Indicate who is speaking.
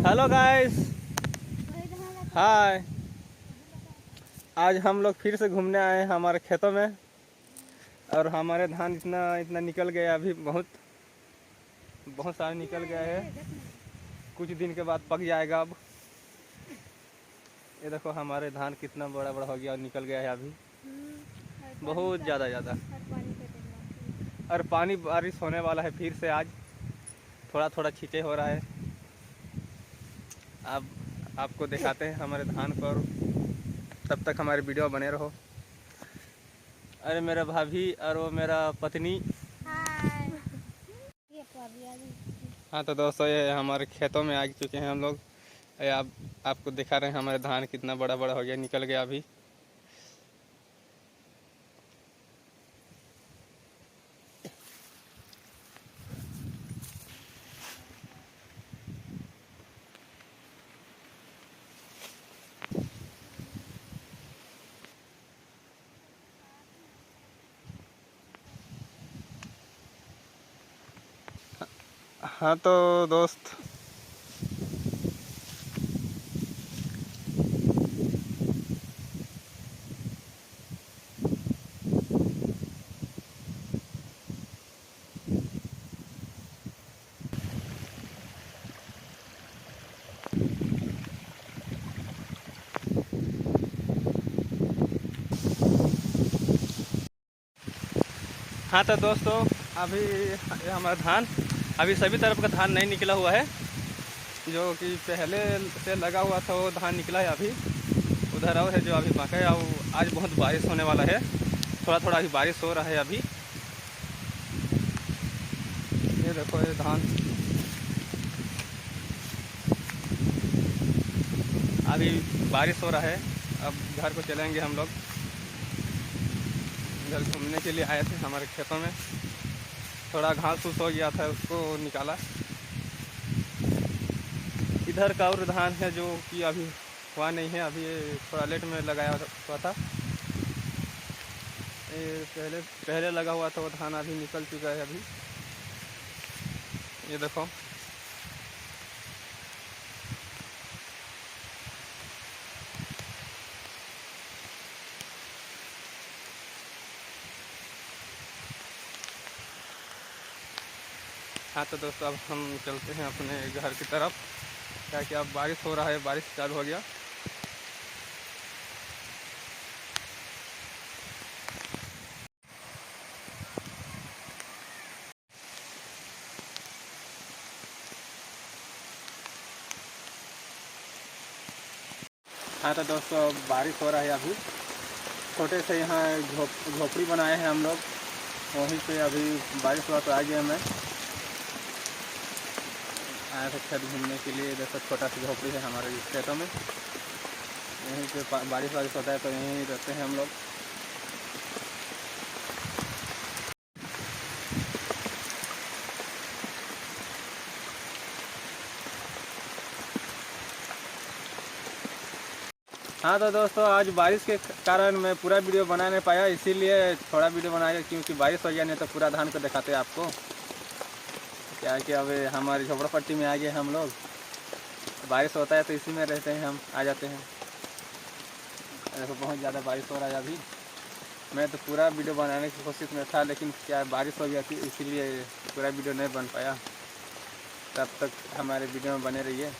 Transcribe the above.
Speaker 1: Hello guys, हाय। आज हम लोग फिर से घूमने आए हैं हमारे खेतों में और हमारे धान इतना इतना निकल गया, अभी बहुत बहुत सारा निकल गया है। कुछ दिन के बाद पक जाएगा। अब ये देखो हमारे धान कितना बड़ा बड़ा हो गया और निकल गया है अभी बहुत ज़्यादा। और पानी बारिश होने वाला है फिर से। आज थोड़ा थोड़ा छींटे हो रहा है। अब आपको दिखाते हैं हमारे धान को, और तब तक हमारे वीडियो बने रहो। अरे मेरा भाभी और वो मेरा पत्नी। हाँ तो दोस्तों, ये हमारे खेतों में आ चुके हैं हम लोग। ये आपको दिखा रहे हैं हमारे धान कितना बड़ा बड़ा हो गया, निकल गया अभी। हाँ तो दोस्त, हाँ तो दोस्तों, अभी ये हमारा धान अभी सभी तरफ का धान नहीं निकला हुआ है। जो कि पहले से लगा हुआ था वो धान निकला है अभी। उधर और है जो अभी बाकी है। अब आज बहुत बारिश होने वाला है। थोड़ा थोड़ा अभी बारिश हो रहा है अभी। ये देखो ये धान अभी बारिश हो रहा है। अब घर को चलेंगे हम लोग। इधर घूमने के लिए आए थे हमारे खेतों में। थोड़ा घास फूस हो गया था, उसको निकाला। इधर का और धान है जो कि अभी हुआ नहीं है। अभी ये थोड़ा लेट में लगाया हुआ था। ये पहले लगा हुआ था वो धान अभी निकल चुका है अभी। ये देखो, हाँ तो दोस्तों, अब हम चलते हैं अपने घर की तरफ। क्या कि अब बारिश हो रहा है, बारिश चालू हो गया। हाँ तो दोस्तों, अब बारिश हो रहा है अभी। छोटे से यहाँ झोपड़ी बनाए हैं हम लोग, वहीं पे अभी बारिश हुआ तो आ गया। मैं आया था खेत घूमने के लिए। देखो छोटा सा झोपड़ी है हमारे इस खेतों में। यहीं पे बारिश वारिश होता है तो यहीं रहते हैं हम लोग। हाँ तो दोस्तों, आज बारिश के कारण मैं पूरा वीडियो बना नहीं पाया, इसीलिए थोड़ा वीडियो बनाया। क्योंकि बारिश हो गया, नहीं तो पूरा धान को दिखाते आपको। क्या कि अब हमारी झोपड़पट्टी में आ गए हम लोग। बारिश होता है तो इसी में रहते हैं, हम आ जाते हैं। देखो बहुत ज़्यादा बारिश हो रहा है अभी। मैं तो पूरा वीडियो बनाने की कोशिश में था, लेकिन क्या बारिश हो गया थी, इसीलिए पूरा वीडियो नहीं बन पाया। तब तक हमारे वीडियो में बने रहिए।